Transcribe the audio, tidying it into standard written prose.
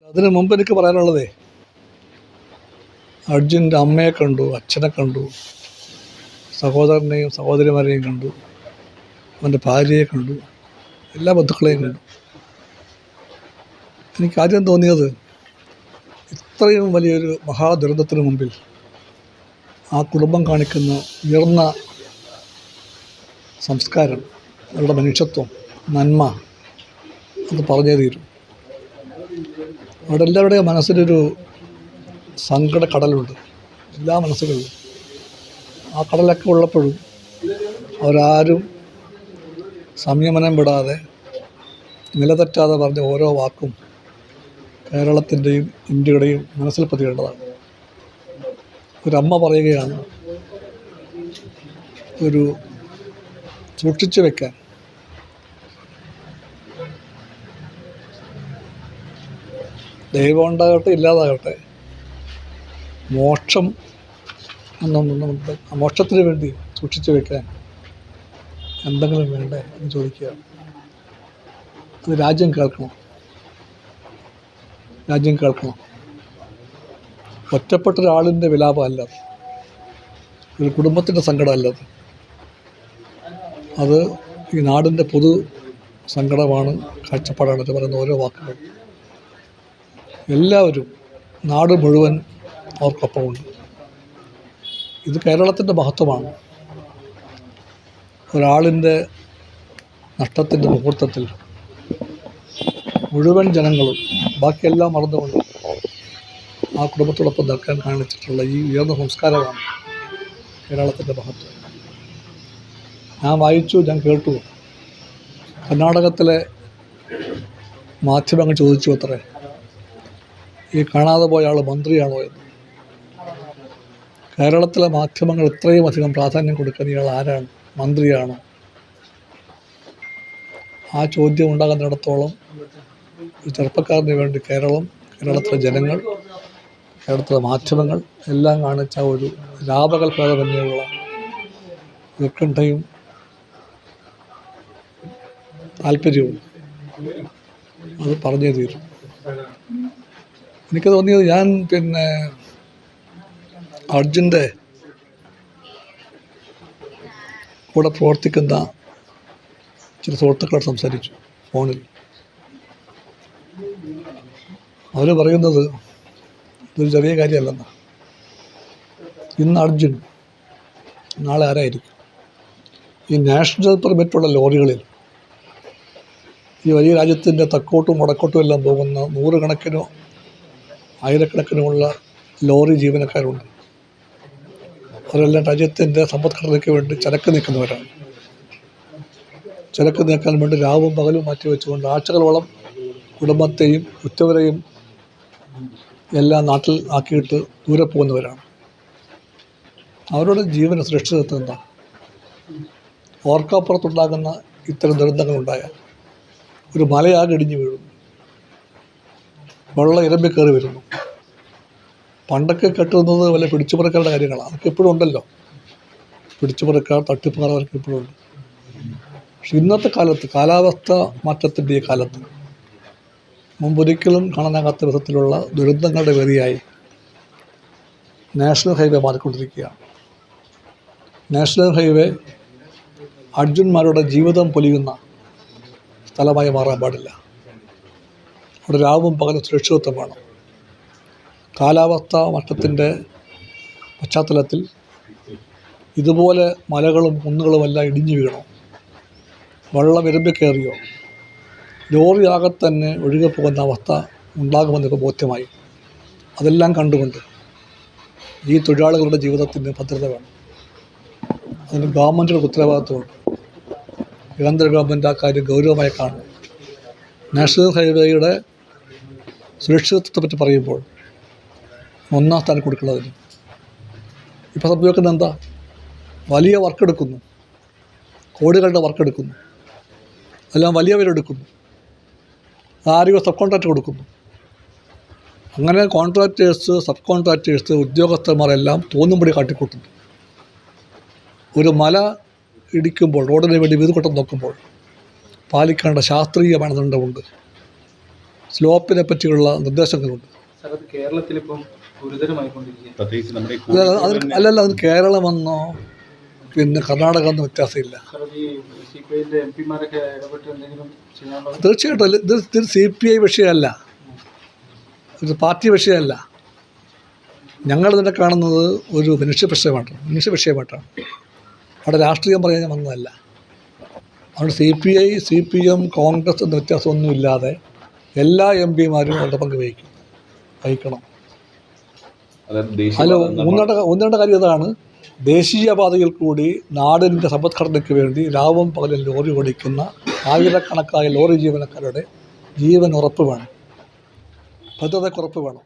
അതിന് മുമ്പ് എനിക്ക് പറയാനുള്ളതേ, അർജുൻ്റെ അമ്മയെ കണ്ടു, അച്ഛനെ കണ്ടു, സഹോദരനെയും സഹോദരിമാരെയും കണ്ടു, അവൻ്റെ ഭാര്യയെ കണ്ടു, എല്ലാ ബന്ധുക്കളെയും കണ്ടു. എനിക്കാദ്യം തോന്നിയത്, ഇത്രയും വലിയൊരു മഹാദുരന്തത്തിന് മുമ്പിൽ ആ കുടുംബം കാണിക്കുന്ന ഉയർന്ന സംസ്കാരം, അവരുടെ മനുഷ്യത്വം, നന്മ, അത് പറഞ്ഞേ തീരും. അവിടെ എല്ലാവരുടെയും മനസ്സിലൊരു സങ്കട കടലുണ്ട്, എല്ലാ മനസ്സുകളിലും. ആ കടലൊക്കെ ഉള്ളപ്പോഴും അവരാരും സംയമനം വിടാതെ, നിലതെറ്റാതെ പറഞ്ഞ ഓരോ വാക്കും കേരളത്തിൻ്റെയും ഇന്ത്യയുടെയും മനസ്സിൽ പതിയേണ്ടതാണ്. ഒരമ്മ പറയുകയാണ്, ഒരു സൂക്ഷിച്ചു വയ്ക്കാൻ ദൈവം ഉണ്ടാകട്ടെ ഇല്ലാതാകട്ടെ, മോക്ഷം മോക്ഷത്തിന് വേണ്ടി സൂക്ഷിച്ചു വയ്ക്കാൻ എന്തെങ്കിലും വേണ്ടേ എന്ന് ചോദിക്കുകയാണ്. അത് രാജ്യം കേൾക്കണം. ഒറ്റപ്പെട്ടൊരാളിൻ്റെ വിലാപമല്ല, ഒരു കുടുംബത്തിൻ്റെ സങ്കടമല്ലത്. അത് ഈ നാടിൻ്റെ പൊതു സങ്കടമാണ്, കാഴ്ചപ്പാടാണ് എന്ന് പറയുന്ന ഓരോ വാക്കുകൾ. എല്ലാവരും, നാട് മുഴുവൻ അവർക്കൊപ്പമുണ്ട്. ഇത് കേരളത്തിൻ്റെ മഹത്വമാണ്. ഒരാളിൻ്റെ നഷ്ടത്തിൻ്റെ മുഹൂർത്തത്തിൽ മുഴുവൻ ജനങ്ങളും ബാക്കിയെല്ലാം മറന്നുകൊണ്ട് ആ കുടുംബത്തോടൊപ്പം നിൽക്കാൻ കാണിച്ചിട്ടുള്ള ഈ ഉയർന്ന സംസ്കാരമാണ് കേരളത്തിൻ്റെ മഹത്വം. ഞാൻ വായിച്ചു, ഞാൻ കേട്ടു, കർണാടകത്തിലെ മാധ്യമങ്ങൾ ചോദിച്ചു അത്രേ, ഈ കാണാതെ പോയ ആൾ മന്ത്രിയാണോ എന്ന്. കേരളത്തിലെ മാധ്യമങ്ങൾ ഇത്രയും അധികം പ്രാധാന്യം കൊടുക്കുന്ന ഇയാൾ ആരാണ്, മന്ത്രിയാണോ? ആ ചോദ്യം ഉണ്ടാകുന്നിടത്തോളം ഈ ചെറുപ്പക്കാരന് വേണ്ടി കേരളത്തിലെ ജനങ്ങൾ, കേരളത്തിലെ മാധ്യമങ്ങൾ എല്ലാം കാണിച്ച ഒരു ലാഭകൽപന തന്നെയുള്ള ഉത്കണ്ഠയും താല്പര്യവും അത് പറഞ്ഞേ തീരും. എനിക്ക് തോന്നിയത്, ഞാൻ അർജുൻ്റെ കൂടെ പ്രവർത്തിക്കുന്ന ചില സുഹൃത്തുക്കളോട് സംസാരിച്ചു ഫോണിൽ. അവർ പറയുന്നത് ഇതൊരു ചെറിയ കാര്യമല്ലെന്ന്. ഇന്ന് അർജുൻ, നാളെ ആരായിരിക്കും? ഈ നാഷണൽ പെർമിറ്റുള്ള ലോറികളിൽ ഈ വലിയ രാജ്യത്തിൻ്റെ തെക്കോട്ടും വടക്കോട്ടും എല്ലാം പോകുന്ന നൂറുകണക്കിനോ ആയിരക്കണക്കിനുമുള്ള ലോറി ജീവനക്കാരുണ്ട്. അവരെല്ലാം രാജ്യത്തിൻ്റെ സമ്പദ്ഘടനയ്ക്ക് വേണ്ടി ചരക്ക് നീക്കുന്നവരാണ്. ചരക്ക് നീക്കാൻ വേണ്ടി രാവും പകലും മാറ്റിവെച്ചുകൊണ്ട് ആഴ്ചകളോളം കുടുംബത്തെയും ഉറ്റവരെയും എല്ലാം നാട്ടിൽ ആക്കിയിട്ട് ദൂരെ പോകുന്നവരാണ്. അവരുടെ ജീവന സുരക്ഷിതത്വം എന്താ? ഓർക്കാപ്പുറത്തുണ്ടാകുന്ന ഇത്തരം ദുരന്തങ്ങളുണ്ടായാൽ ഒരു മലയാകെ ഇടിഞ്ഞു വീഴുന്നു, വെള്ളം ഇരമ്പിക്കയറി വരുന്നു. പണ്ടൊക്കെ കെട്ടുന്നത് വല്ല പിടിച്ചുപറിക്കാരുടെ കാര്യങ്ങളാണ്. അതൊക്കെ ഇപ്പോഴും ഉണ്ടല്ലോ, പിടിച്ചുപറിക്കാർ, തട്ടിപ്പുകാർ, അവർക്ക് ഇപ്പോഴും ഉണ്ട്. പക്ഷെ ഇന്നത്തെ കാലത്ത്, കാലാവസ്ഥ മാറ്റത്തിൻ്റെ ഈ കാലത്ത്, മുമ്പൊരിക്കലും കാണാനാകാത്ത വിധത്തിലുള്ള ദുരന്തങ്ങളുടെ വേദിയായി നാഷണൽ ഹൈവേ മാറിക്കൊണ്ടിരിക്കുകയാണ്. നാഷണൽ ഹൈവേ അർജുന്മാരുടെ ജീവിതം പൊലിയുന്ന സ്ഥലമായി മാറാൻ പാടില്ല. അവിടെ രാവും പകലും സുരക്ഷിതത്വം വേണം. കാലാവസ്ഥാ മാറ്റത്തിൻ്റെ പശ്ചാത്തലത്തിൽ ഇതുപോലെ മലകളും കുന്നുകളുമെല്ലാം ഇടിഞ്ഞു വീണോ, വെള്ളം ഇരമ്പിക്കയറിയോ, ലോറിയാകെ തന്നെ ഒഴുകി പോകുന്ന അവസ്ഥ ഉണ്ടാകുമെന്നൊക്കെ ബോധ്യമായി. അതെല്ലാം കണ്ടുകൊണ്ട് ഈ തൊഴിലാളികളുടെ ജീവിതത്തിന് ഭദ്രത വേണം. അതിന് ഗവൺമെൻറ്റുകളുടെ ഉത്തരവാദിത്വമുണ്ട്. കേന്ദ്ര ഗവൺമെൻറ് ആ കാര്യം ഗൗരവമായി കാണും. നാഷണൽ ഹൈവേയുടെ സുരക്ഷിതത്വത്തെപ്പറ്റി പറയുമ്പോൾ ഒന്നാം സ്ഥാനം കൊടുക്കുന്നതിന് ഇപ്പോൾ സംഭവിക്കുന്നത് എന്താ? വലിയ വർക്കെടുക്കുന്നു, കോടികളുടെ വർക്കെടുക്കുന്നു, എല്ലാം വലിയവരെടുക്കുന്നു, ആരെയോ സബ് കോൺട്രാക്റ്റ് കൊടുക്കുന്നു. അങ്ങനെ കോൺട്രാക്ടേഴ്സ്, സബ് കോൺട്രാക്ടേഴ്സ്, ഉദ്യോഗസ്ഥന്മാരെല്ലാം തോന്നുംപടി കാട്ടിക്കൂട്ടുന്നു. ഒരു മല ഇടിക്കുമ്പോൾ, റോഡിന് വേണ്ടി വീതുകൊട്ടം നോക്കുമ്പോൾ പാലിക്കേണ്ട ശാസ്ത്രീയ മാനദണ്ഡമുണ്ട്. സ്ലോപ്പിനെ പറ്റിയുള്ള നിർദ്ദേശങ്ങളുണ്ട്. കേരളത്തിലിപ്പം ഗുരുതരമായിക്കൊണ്ടിരിക്കുകയാണ്. പ്രത്യേകിച്ച് നമ്മുടെ ഈ അല്ലല്ല, അതിന് കേരളമെന്നോ പിന്നെ കർണാടക ഒന്നും വ്യത്യാസമില്ല. തീർച്ചയായിട്ടും ഇത് CPI വിഷയമല്ല, ഇത് പാർട്ടി വിഷയമല്ല. ഞങ്ങളിതിനെ കാണുന്നത് ഒരു മനുഷ്യ വിഷയമായിട്ടാണ്. അവിടെ രാഷ്ട്രീയം പറയാൻ വന്നതല്ല. അതുകൊണ്ട് CPI, CPM, കോൺഗ്രസ് എന്ന വ്യത്യാസമൊന്നുമില്ലാതെ എല്ലാ MP-മാരും അവരുടെ പങ്ക് വഹിക്കണം. അതിൽ ഒന്നേണ്ട കാര്യം ഇതാണ്, ദേശീയപാതയിൽ കൂടി നാടിൻ്റെ സമ്പദ്ഘടനയ്ക്ക് വേണ്ടി രാവും പകലും ലോറി ഓടിക്കുന്ന ആയിരക്കണക്കായ ലോറി ജീവനക്കാരുടെ ജീവൻ ഉറപ്പ് വേണം, ഭദ്രതയ്ക്ക് ഉറപ്പ് വേണം.